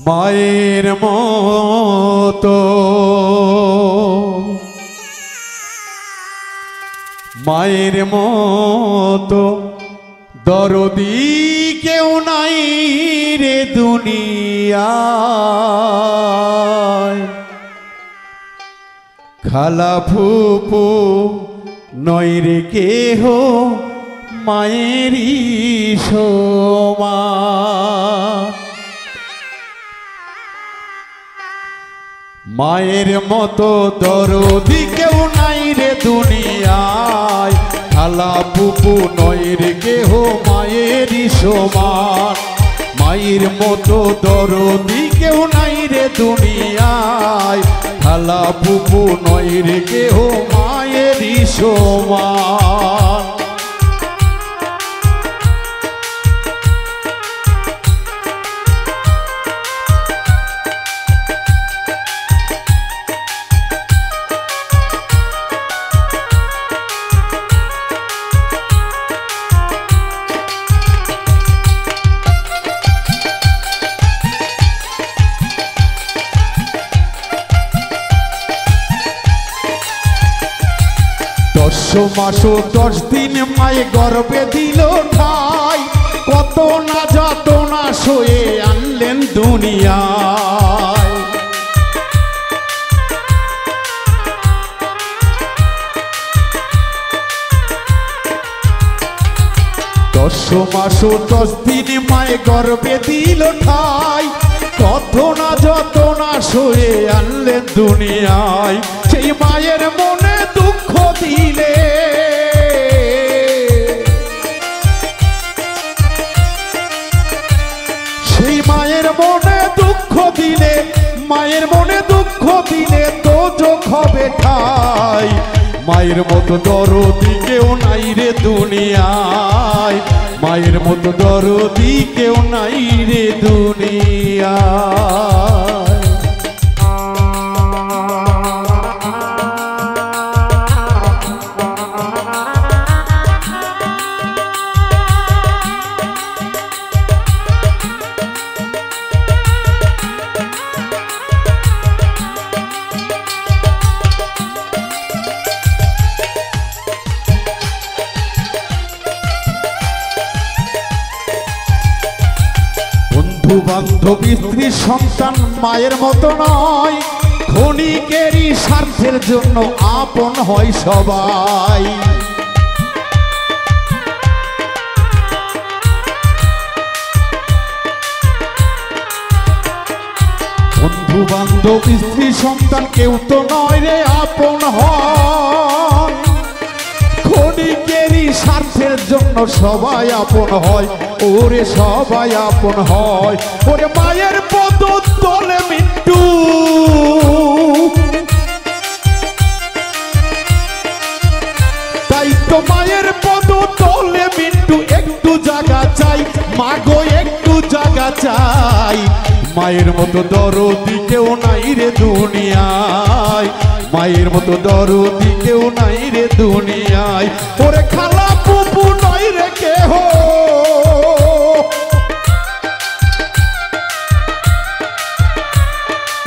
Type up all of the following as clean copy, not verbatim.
মায়ের মতো মায়ের মতো দরদি কেউ নাই রে দুনিয়ায়। খালা ফুপু নয় রে কেহ মায়েরই সমান। মায়ের মতো দরদি কেউ নাই রে দুনিয়ায়। খালা ফুপু নয় রে কেহ মায়েরই সমান। মায়ের মতো দরদি কেউ নাই রে দুনিয়ায়। খালা ফুপু নয় রে কেহ মায়েরই সমান। মাস 10 দিন মায়ে গর্ভে দিল ঠাই। কত না যাতনা সয়ে আনলেন দুনিয়ায়। 10 মাস 10 দিন মায়ে গর্ভে দিল ঠাই। কত না যাতনা সয়ে আনলেন দুনিয়ায়। সেই মায়ের মনে দুঃখ দিলে সেই মায়ের মনে দুঃখ দিলে মায়ের মনে দুঃখ দিলে তো যোগ হবে ঠাই। মায়ের মতো দরদি কেউ নাই রে দুনিয়ায়। মায়ের মতো দরদি কেউ নাই রে দুনিয়ায়। বান্ধব স্ত্রী সন্তান মায়ের মতো নয়। ক্ষণিকেরই স্বার্থের জন্য আপন হয় সবাই। বন্ধু বান্ধব স্ত্রী সন্তান কেউ তো নয় রে আপন হয়। ক্ষণিকেরই স্বার্থের জন্য সবাই আপন হয়। ওরে সবাই আপন হয়। ওরে মায়ের পদ তলে মিন্টু তাই তো মায়ের পদ তলে মিন্টু একটু জায়গা চাই। মাগো একটু জায়গা চাই। মায়ের মতো দরদি কেউ নাই রে দুনিয়ায়। মায়ের মতো দরদি কেউ নাই রে দুনিয়ায়। ওরে খালা ফুপু নয় রে কেহ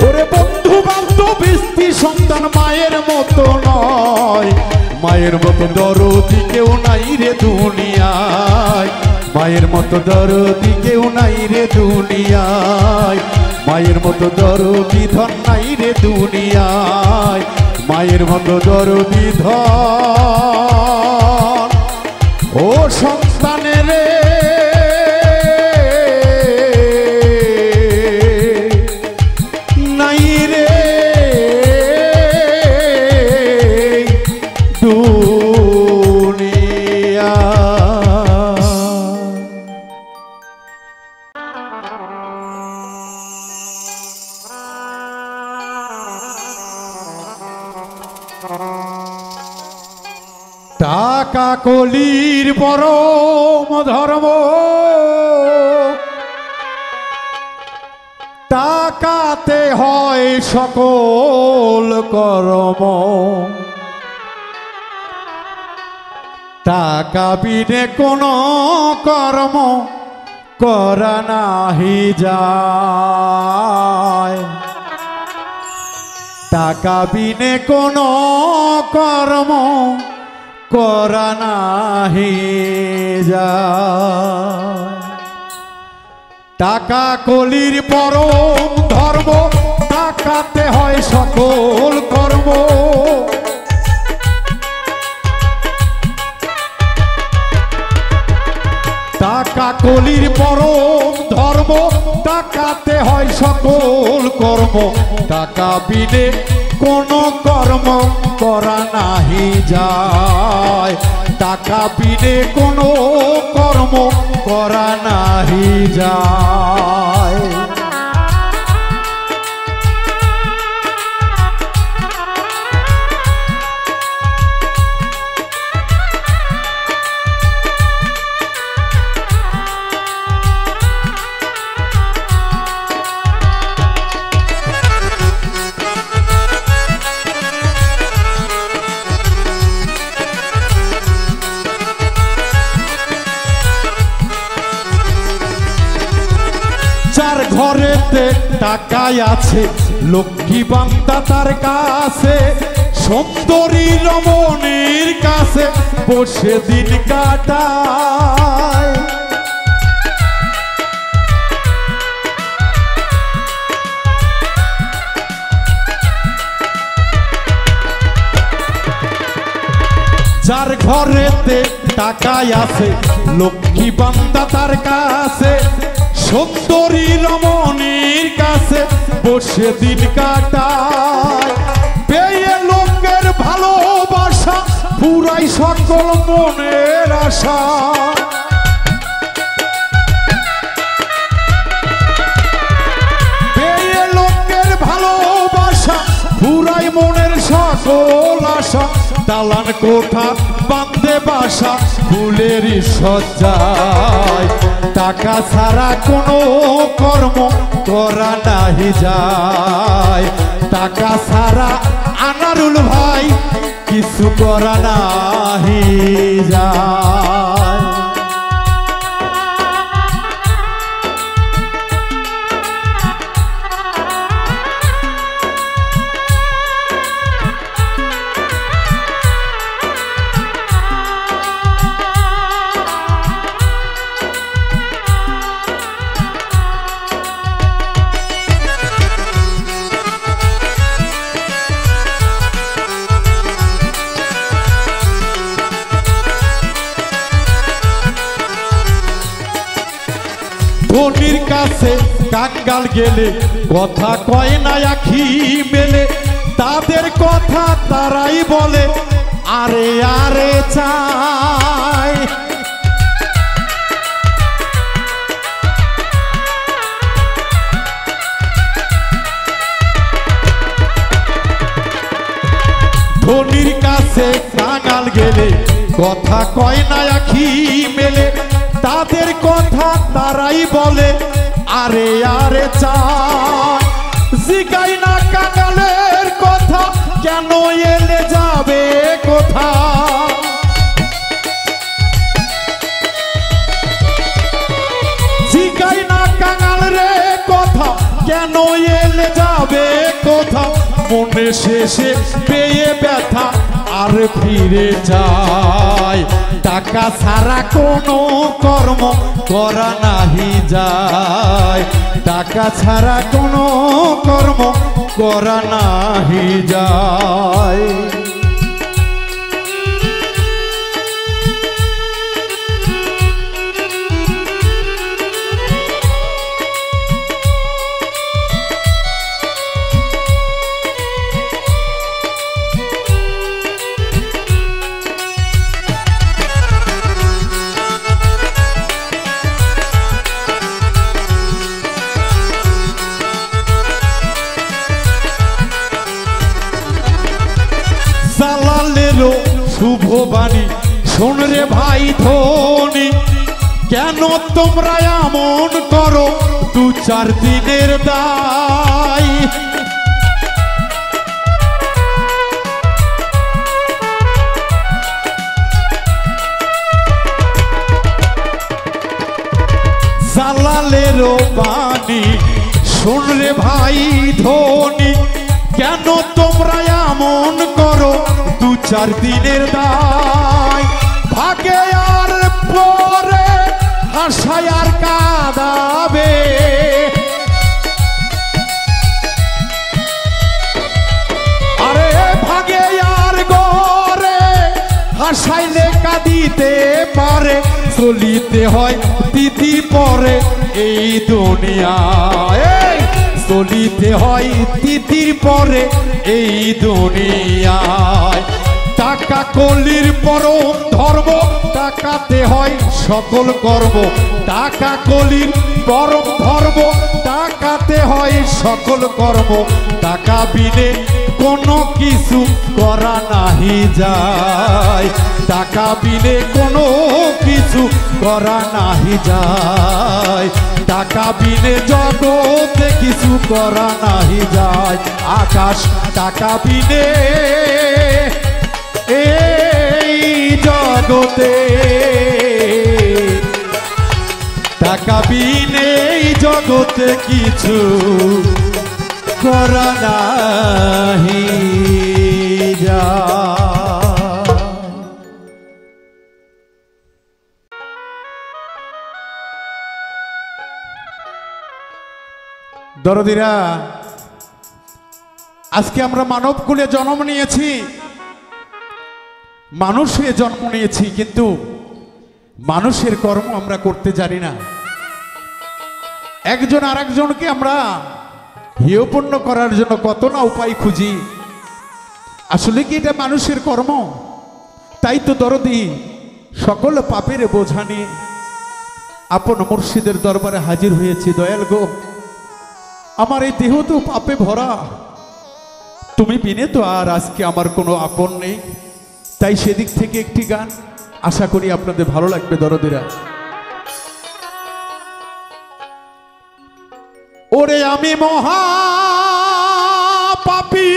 ওরে বন্ধু বান্ধব স্ত্রী সন্তান মায়ের মতো নয়। মায়ের মতো দরদি কেউ নাই রে দুনিয়ায়। মায়ের মতো দরদি কেউ নাই রে দুনিয়ায়। মায়ের মতো দরদি ধন নাই রে দুনিয়ায়। মায়ের মতো দরদি ধন ও সন্তানের নাই রে দুনিয়া। টাকা কলির পরম ধর্ম। টাকাতে হয় সকল কর্ম। টাকা বিনে কোনো কর্ম করা নাহি যায়, টাকা বিনে কোনো কর্ম করা নাহি যায়। টাকা কলির পরম ধর্ম, টাকাতে হয় সকল কর্ম। টাকা কলির পরম ধর্ম, টাকাতে হয় সকল কর্ম। টাকা বিনে কোনো কর্ম করা নাহি যায়, টাকা বিনে কোনো কর্ম করা নাহি যায়। যার ঘরেতে টাকাই আছে, লক্ষ্মী বান্দা তার কাছে, সুন্দরী রমণীর কাছে বসে দিন কাটায়। যার ঘরেতে টাকাই আছে, লক্ষ্মী বান্দা তার কাছে, সুন্দরী রমণীর কাছে বসে দিন কাটায়। পেয়ে লোকের ভালোবাসা, পুরাই সকল মনের আশা। পেয়ে লোকের ভালোবাসা, পুরাই মনের সকল আশা। দালান কোঠা বাঁধে বাসা, ফুলের সজ্জায়। টাকা ছাড়া কোনো কর্ম করা নাহি যায়, টাকা ছাড়া আনারুল ভাই কিছু করা নাহি যায়। ধনির কাছে কাঙ্গাল গেলে কথা কয় না আখি মেলে, তাদের কথা তারাই বলে আরে আরে চাই। ধনির কাছে কাঙ্গাল গেলে কথা কয় না আখি মেলে, তাদের কথা তারাই বলে আরে আরে চাই। জিগাই না কাঙ্গালের কথা, কেন এলে যাবে কোথা। জিগাই না কাঙ্গাল রে কথা, কেন এলে যাবে কোথা। মনে শেষে পেয়ে ব্যথা আর ফিরে যায়, টাকা ছাড়া কোনো কর্ম করা নাহি যায়, টাকা ছাড়া কোনো কর্ম করা নাহি যায়। শুভ বাণী শোন রে ভাই ধনী, কেন তোমরা এমন করো 2-4 দিনের দায়। জলেরও পানি। শুন রে ভাই ধনী, কেন তোমরা এমন করো? দু চার দিনের দায়, ভাগে আর পরে হাসায় আর কাঁদাবে। আরে ভাগে আর গরে হাসাইলে কাঁদিতে পারে। চলিতে হয় তিথি পরে এই দুনিয়ায়, চলিতে হয় তিথির পরে এই দুনিয়ায়। টাকা কলির পরম ধর্ম, টাকাতে হয় সকল কর্ম। টাকা কলির পরম ধর্ম, টাকাতে হয় সকল কর্ম। টাকা বিনে কোনো কিছু করা নাহি যায়, টাকা বিনে কোনো কিছু করা নাহি যায়। টাকা বিনে জগতে কিছু করা নাহি যায়। আকাশ টাকা বিনে এই জগতে, টাকা বিনে এই জগতে কিছু করা নাহি যায়। দরদিরা, আজকে আমরা মানব কুলে জন্ম নিয়েছি, মানুষ হয়ে জন্ম নিয়েছি, কিন্তু মানুষের কর্ম আমরা করতে জানি না। একজন আরেকজনকে আমরা হেয়পূর্ণ করার জন্য কত না উপায় খুঁজি। আসলে কি এটা মানুষের কর্ম? তাই তো দরদি সকল পাপের বোঝা নিয়ে আপন মুর্শিদের দরবারে হাজির হয়েছি। দয়াল গো, আমার এই দেহ তো পাপে ভরা, তুমি বিনে তো আর আজকে আমার কোনো আপন নেই। তাই সেদিক থেকে একটি গান আশা করি আপনাদের ভালো লাগবে দরদিরা। ওরে আমি মহা পাপী,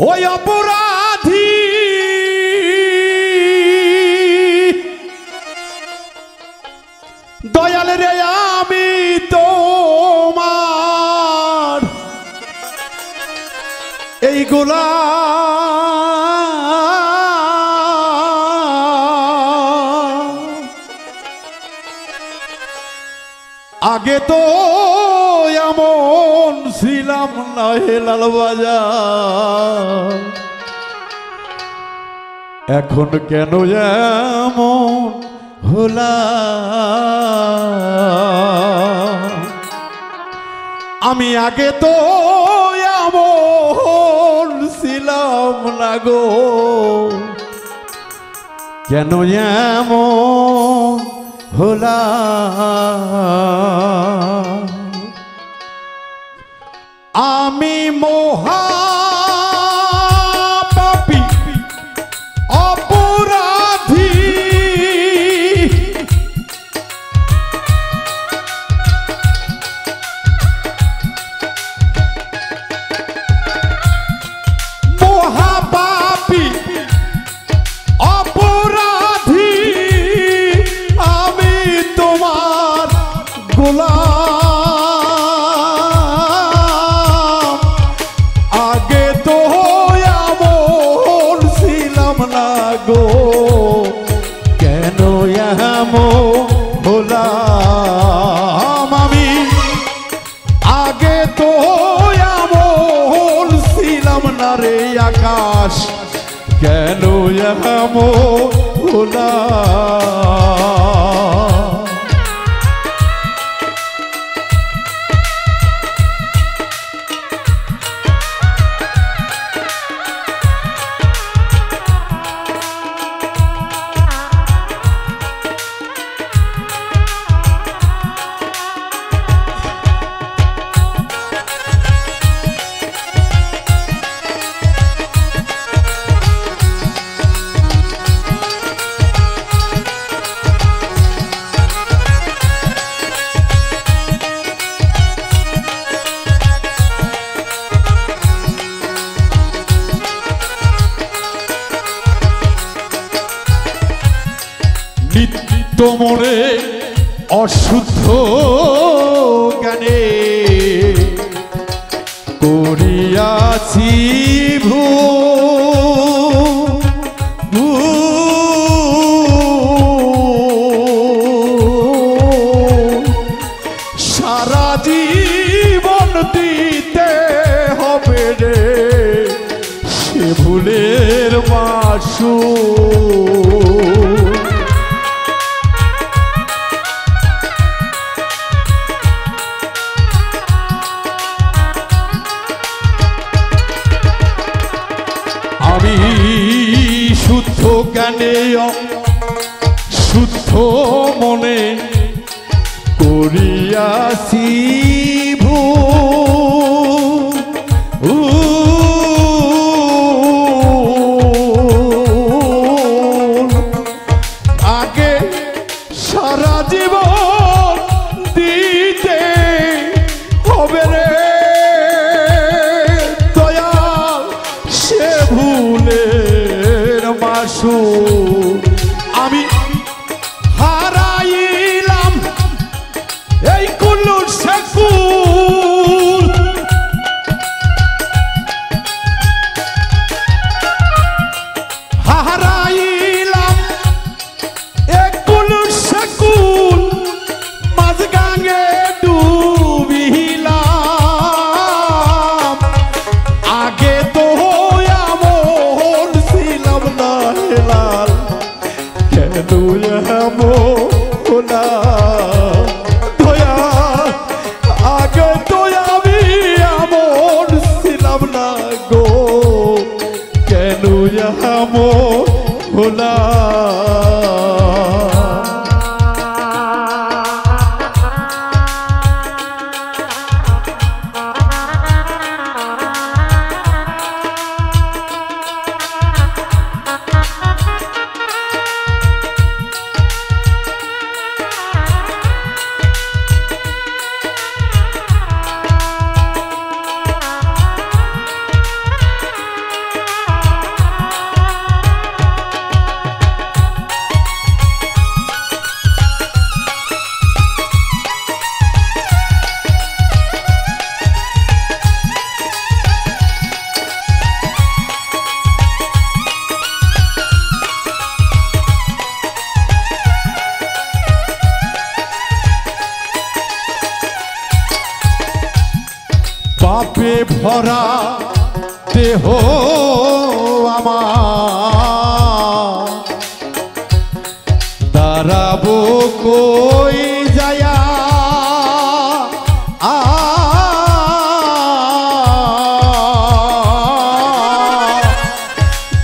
ওই অপরাধী, দয়াল রে আমি তোমার এই গোলাম। আগে তো এমন ছিলাম না হে লাল বাজার, এখন কেন এমন হলাম? আমি আগে তো এমন ছিলাম না গো, কেন এমন হলাম? আমি মহা পাপী অপরাধী, মহাপাপী অপরাধী, আমি তোমার গোলাম। আগে তো এমন ছিলাম না গো, কেন এমন হলাম? আমি আগে তো এমন ছিলাম না রে আকাশ, কেন এমন হলাম? তোমরে অশুদ্ধ জ্ঞানে করিয়াছি সারা জীবন দিতে হবে রে সে ভুলের মাসুল। আমি শুদ্ধ জ্ঞানে শুদ্ধ মনে করিয়াছি আগে সারা জীবন দিতে হবে রে দয়াল সে ভুলের মাসুল। আমি হারাইলাম এই কুলুর সেকুল হারাইলাম এই কুলুর সেকুল মাঝ গাঙ্গে ডুবিলাম আগে তো এমন ছিলাম না হেলাল কেন এমন না আগে তো আমি এমন ছিলাম না গো কেন এমন হলাম। পাপে ভরা দেহ আমার দাঁড়াবো কই যায়া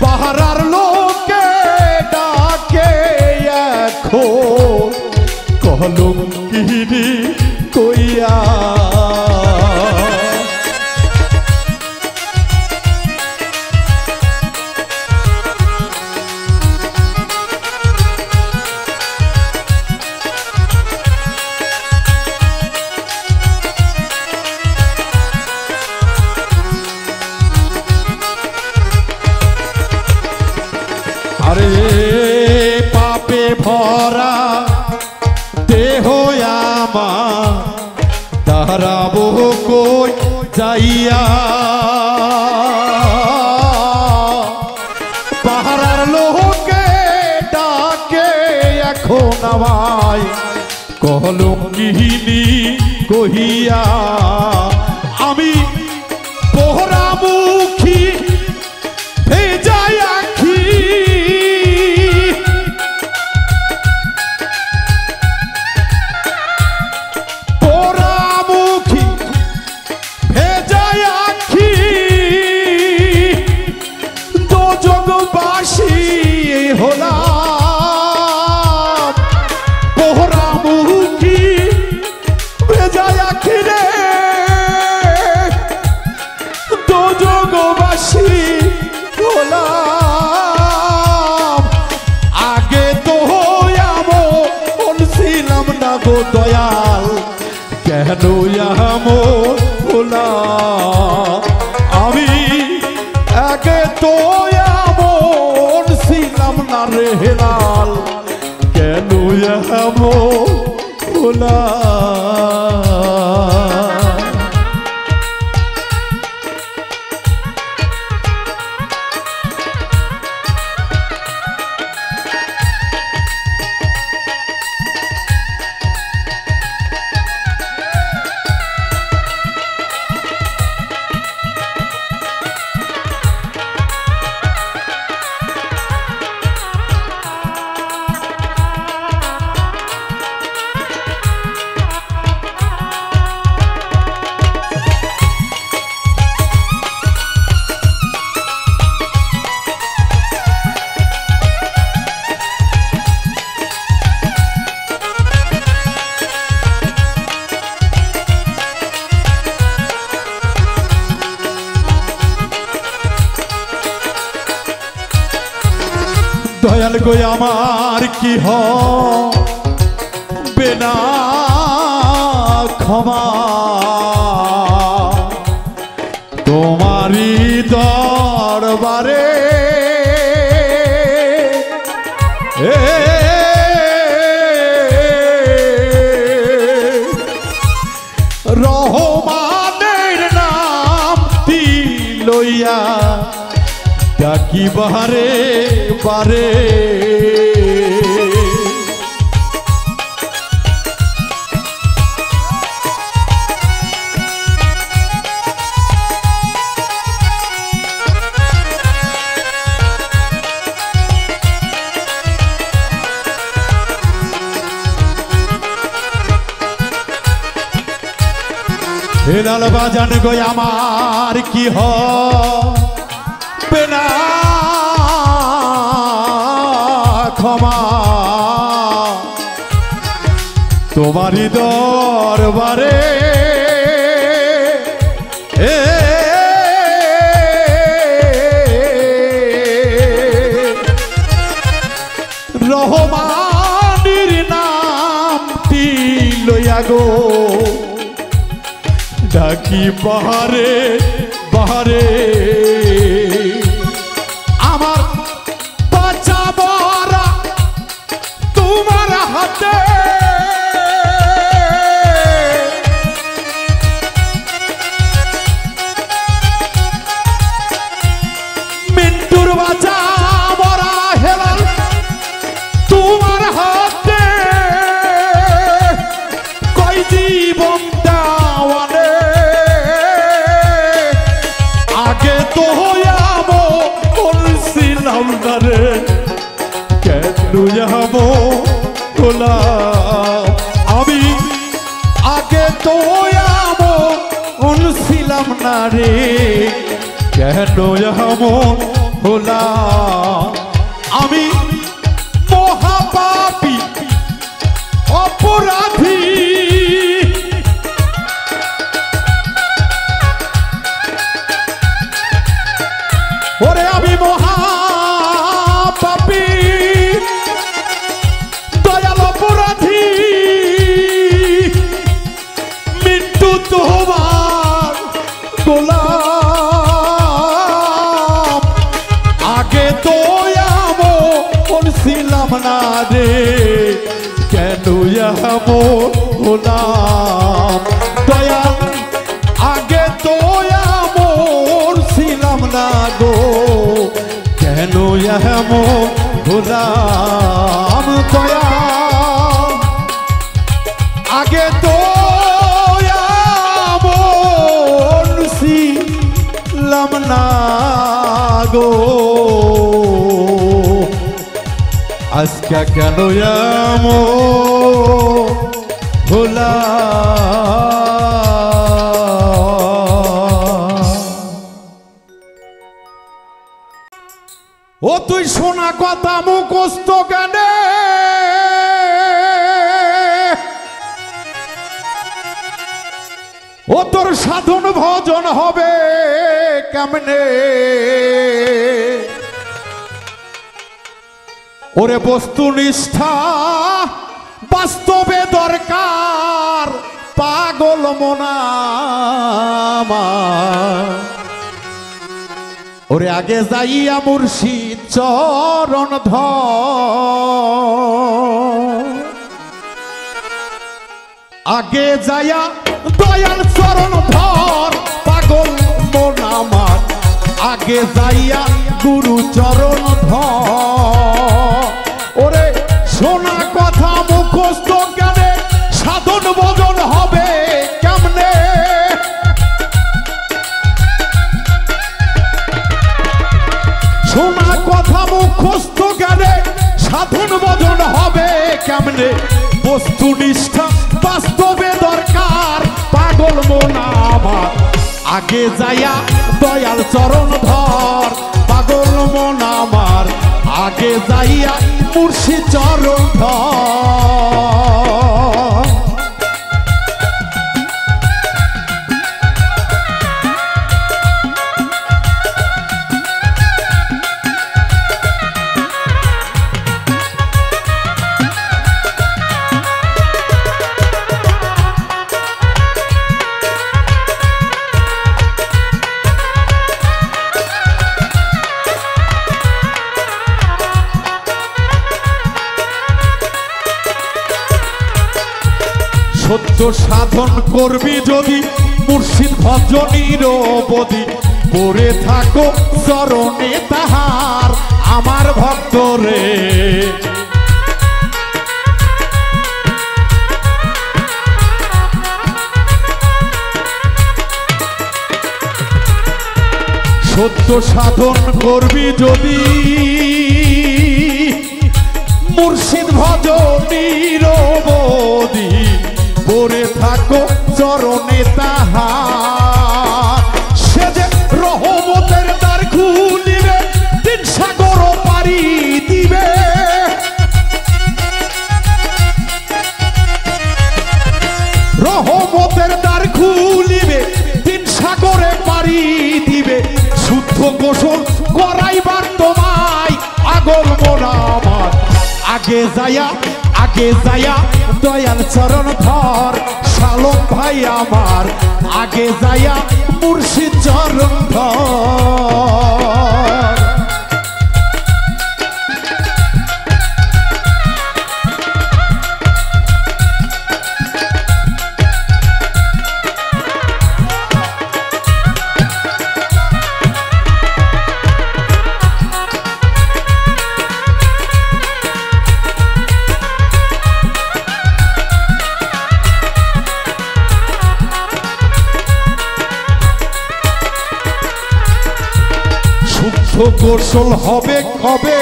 পাহারার লোকে ডাকে এখন কলঙ্কিনী কইয়া আরে পাপে ভরা দেহ আমার দাঁড়াবো কই যাইয়া পাহাড়ার লোকে ডাকে এখন আমায় কলঙ্কিনী কহিয়া আমি পোহরামুখী ভেজায় আখি পোহরামুখী ভেজায় আখি দোজগবাসী হলাম পোহরামুখী ভেজায় আখি রে দোজগবাসী হলাম আগে তো এমন ছিলাম না গো দয়াল কেন এমন হলাম আমি আগে তো এমন ছিলাম না রে হেলাল কেন এমন ভোলা দয়াল গো আমার কি হবে না ক্ষমা তোমারি দরবারে রহমানের নামটি লইয়া ডাকি বারে বারে হেলাল বাজান গো আমার কি হবে না ক্ষমা তোমারি দরবারে রহমানের নামটি লইয়া গো ডাকি বাহারে বাহারে আমার বাঁচা মরা তোমার হাতে মিন্টুর বাঁচা মরা হেলাল তোমার হাতে কই জীবন দেওয়ানে আগে তো বলছিলাম না রে কেন যাবো তোলা আমি আগে তো বলছিলাম না রে কেন যাবো তোলা আমি মহাপাপী অপরাধী ওরে আমি মহাপাপী দয়াল অপরাধী মৃত্যু তোমার গোলাম আগে তো বলছিলাম না রে কেন গোলাম দয়াল আগে তো ছিলাম না গো কেন গোলাম দয়া আগে তো ছিলাম না গো আজকে কেন ও তুই শোনা কথা মুখস্থ গানে ও তোর সাধন ভজন হবে কেমনে ওরে বস্তুনিষ্ঠা বাস্তবে দরকার পাগল মনা ওরে আগে যাইয়া মুর্শিদ চরণ ধর আগে যায়া দয়াল চরণ ধর পাগল মন আমার আগে যাইয়া গুরু চরণ ধর ওরে শোনা কথা মুখস্থ জ্ঞানে সাধন ভজন হবে কেমনে শোনা কথা মুখস্থ জ্ঞানে সাধন ভজন হবে কেমনে বস্তুনিষ্ঠা বাস্তবে দরকার পাগল মন আমার আগে যাইয়া দয়াল চরণ ধর পাগল মন আমার আগে যাইয়া মুর্শিদ চরণ ধর সত্য সাধন করবি যদি মুর্শিদ ভজনীর বদি পড়ে থাকো চরণে তাহার আমার ভক্ত রে সত্য সাধন করবি যদি মুর্শিদ ভজনীর বদি পড়ে থাকো চরণে তাহার সে যে রহমতের দ্বার খুলিবে তিন সাগর পারি দিবে রহমতের দ্বার খুলিবে তিন সাগরে পারি দিবে শুদ্ধ গোসল করাইবার তোমায় পাগল মন আমার আগে যায়া দয়াল চরণ ধর শালম ভাই আমার আগে যায়া মুর্শিদ চরণ ধর গোসল হবে কবে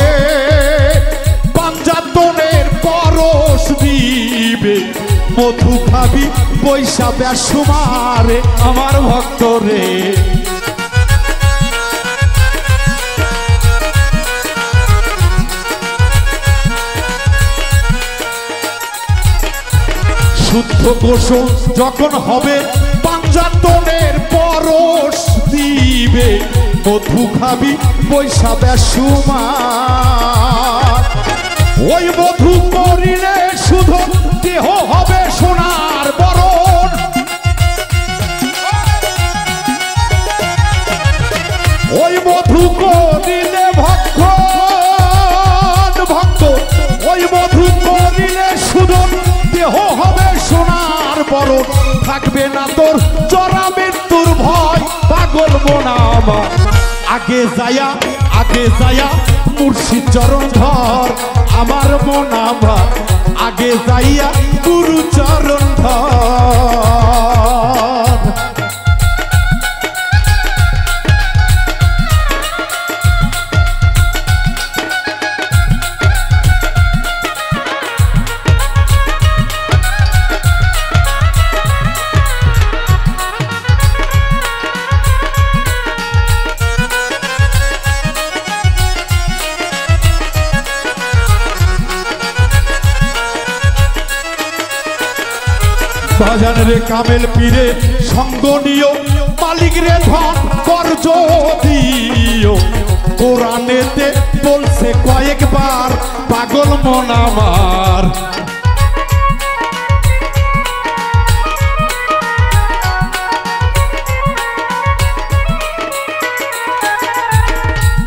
পাঞ্জাতনের পরশ দিবে মধু খাবি পয়সা বেসুমারে আমার ভক্ত রে শুদ্ধ গোসল যখন হবে পাঞ্জাতনের পরশ দিবে মধু খাবি পয়সা বেসুমার ওই মধু করিলে শুধু দেহ হবে সোনার বরণ ওই মধু করিলে ভক্ত ওই মধু করিলে শুধু দেহ হবে সোনার বরণ থাকবে না তোর চরা মৃত্যুর ভয় পাগল মন আমার আগে যায়া মুর্শিদ চরণ ধর আমার মন আমার আগে যাইয়া গুরু চরণ ধর বাজান রে কামেল পীরে সঙ্গ নিও মালিক রে ধন কর্জ দিও কোরআনেতে বলছে কয়েকবার পাগল মন আমার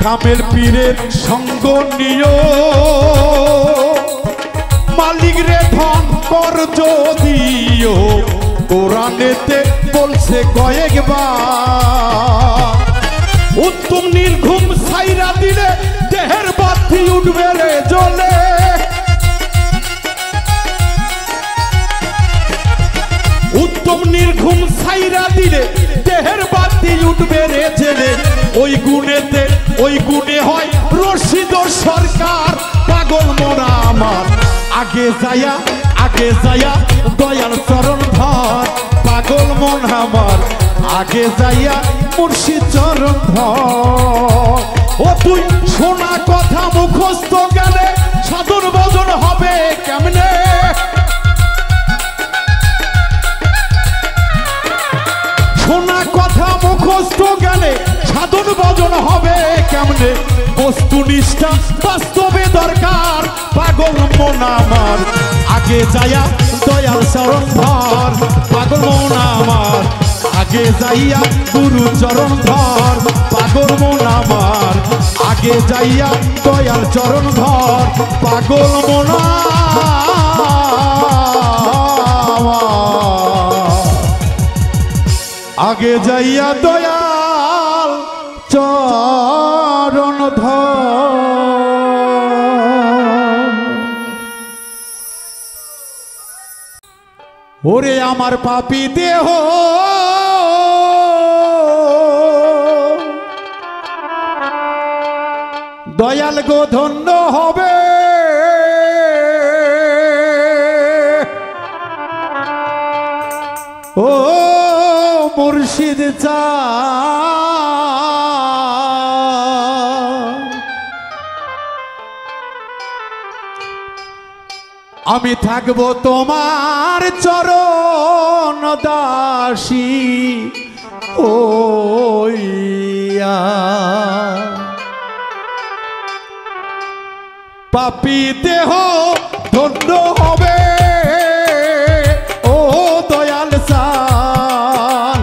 কামেল পীরের সঙ্গ নিও মালিক রে ধন কর্জ দিও কোরআনেতে বলছে কয়েকবার উত্তম নির্ঘুম ছাইরা দিলে দেহের বাতি উঠবে রে জ্বলে। উত্তম নির্ঘুম ছাইরা দিলে দেহের বাতি উঠবে রে জেলে। ওই গুণে হয় রশিদ সরকার পাগল মোরা আমার আগে যায়া দয়াল চরণ ধর পাগল মন আমার আগে যাইয়া মুর্শিদ চরণ ধর। ও তুই শোনা কথা মুখস্থ গেলে সাধুর ভজন হবে কেমনে? শোনা কথা মুখস্থ গেলে সাধন ভজন হবে কেমনে? বস্তুনিষ্ঠা বাস্তবে দরকার পাগল মন আমার আগে যাইয়া দয়াল চরণ ধর পাগল মন আমার আগে যাইয়া গুরু চরণ ধর পাগল মন আমার আগে যাইয়া দয়াল চরণ ধর পাগল মন আগে যাইয়া দয়াল চরণ ধর। ওরে আমার পাপী দেহ দয়াল গো ধন্য হবে ও মুর্শিদ চা আমি থাকবো তোমার চরণ দাসী ওইয়া। পাপী দেহ ধন্য হবে ও দয়াল সাল।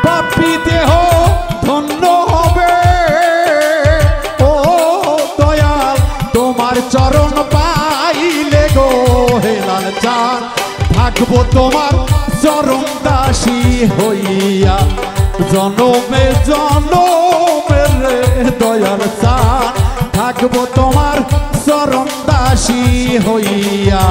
পাপী দেহ ধন্য হবে ও দয়াল তোমার চরণ পাইলে গো হেলাল চান থাকবো তোমার চরণ দাসী হইয়া জনমে জনমের দয়াল চান থাকবো তোমার চরণ দাসী হইয়া।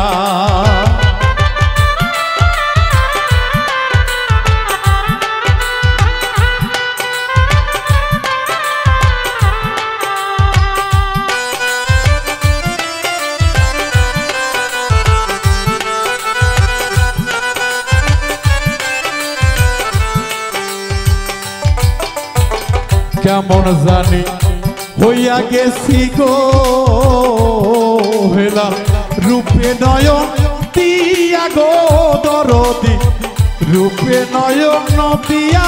কেমন জানি হইয়া গেছি গো হেলাল রূপে নয়ন দিয়া গো দরদি রূপে নয়ন দিয়া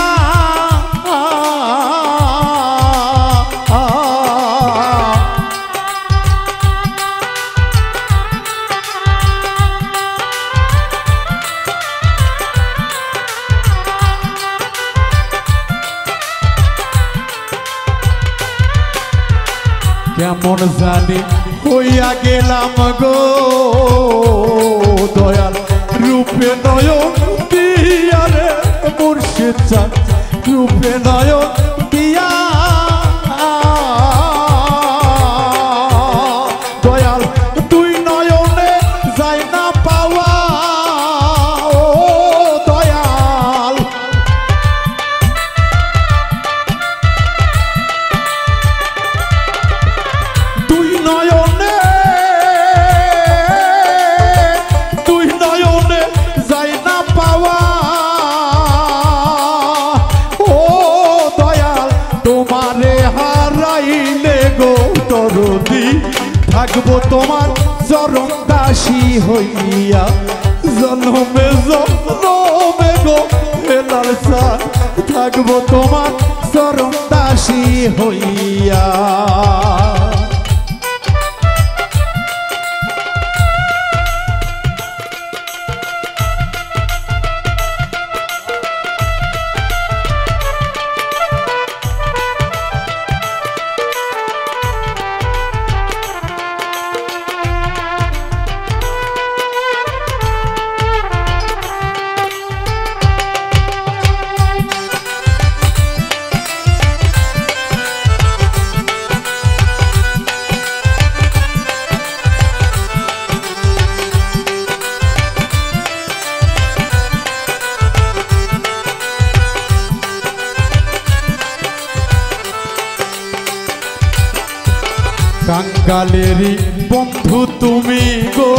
কেমন জানি হইয়া গেলাম গো দয়াল রূপে নয়ন দিয়া রে মুর্শিদ চান রূপে নয়ন দিয়া দয়াল তুই নয়নে যাই না পাওয়া ও দয়াল। তুই নয়নে যাই না পাওয়া ও দয়াল তোমারে হারাইলে গো দরদি থাকবো তোমার চরণ দাসী হইয়া জনমে জনমে গো হেলাল চান থাকবো তোমার চরণ দাসী হইয়া। কাঙ্গালেরই বন্ধু তুমি গো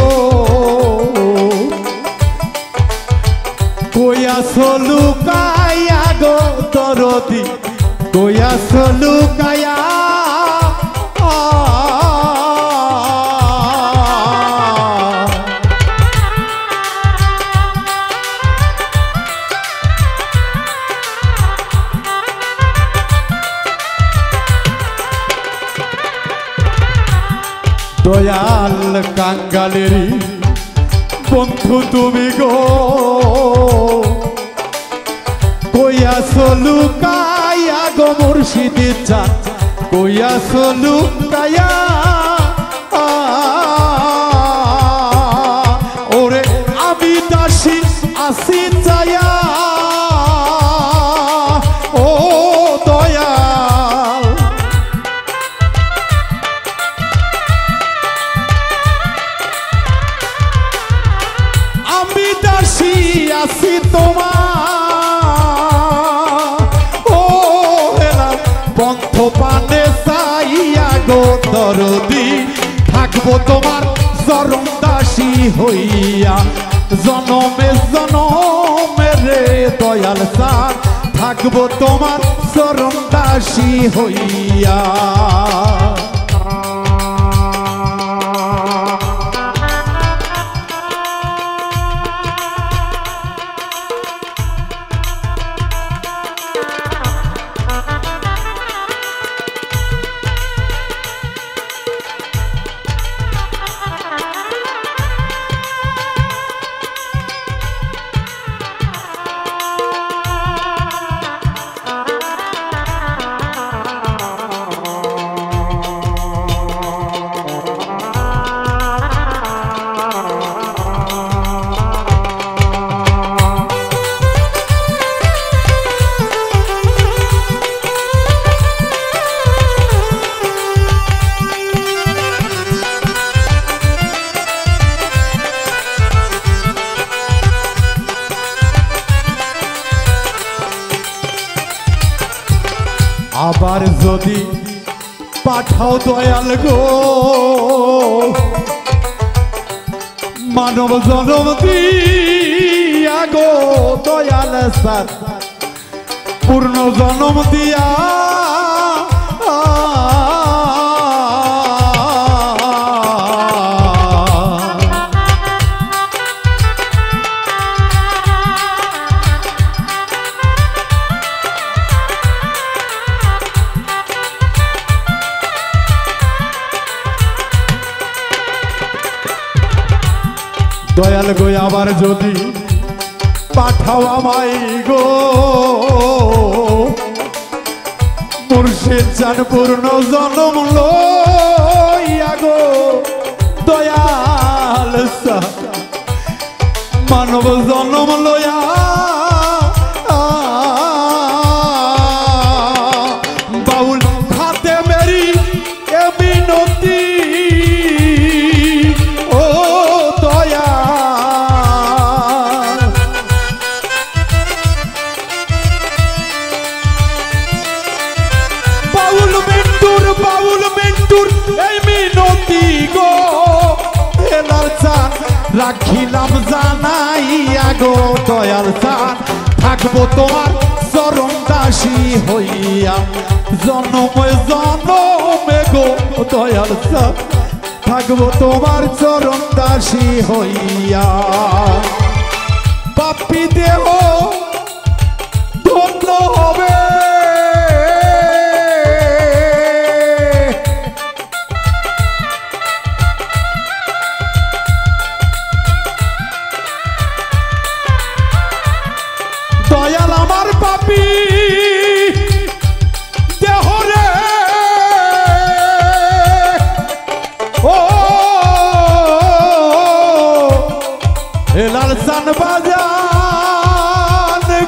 কইয়াছো লুকাইয়া গো দরদি কইয়াছো লুকাইয়া দয়াল কাঙ্গালেরই বন্ধু তুমি গো কইয়াছো লুকাইয়া গো মুর্শিদের চাঁদ কইয়াছো লুকাইয়া ওরে আমি দাসী আসি চাইয়া ও দয়াল আমি দাসী আসি তোমার ও হেলাল পন্থ পানে চাইয়া গো দরদি থাকবো তোমার চরণ দাসী হইয়া জনমে জনমে রে দয়াল চাঁদ থাকবো তোমার চরণ দাসী হইয়া আবার যদি পাঠাও দয়াল গো মানব জনম দিয়া গো দয়াল চাঁদ পূর্ণ জনম দিয়া দয়াল গো আবার যদি পাঠাও আমায় গো মুর্শিদ চাঁদ পূর্ণ জনম লইয়া গো দয়াল চাঁদ মানব জনম লইয়া বাউল খাতে মেরি এ বিনতি রাখিলাম জানাইয়া গো দয়াল চাঁদ থাকবো তোমার চরণ দাসী হইয়া জনমে জনমে গো দয়াল চাঁদ থাকবো তোমার চরণ দাসী হইয়া পাপী দেহ ধন্য হবে দয়াল আমার পাপী দেহ রে ও হেলাল চান বাজান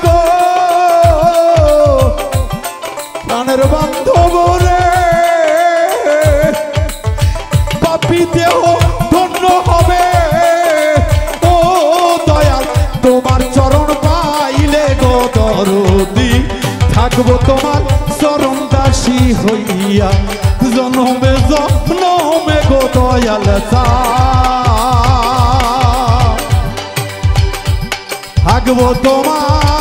গো প্রাণের বান্ধব রে পাপী দেহ ধন্য হবে ও দয়াল তোমার চরণ দরদি থাকবো তোমার চরণ দাসী হইয়া জনমে জন্ম মেঘো দয়াল থাকবো তোমার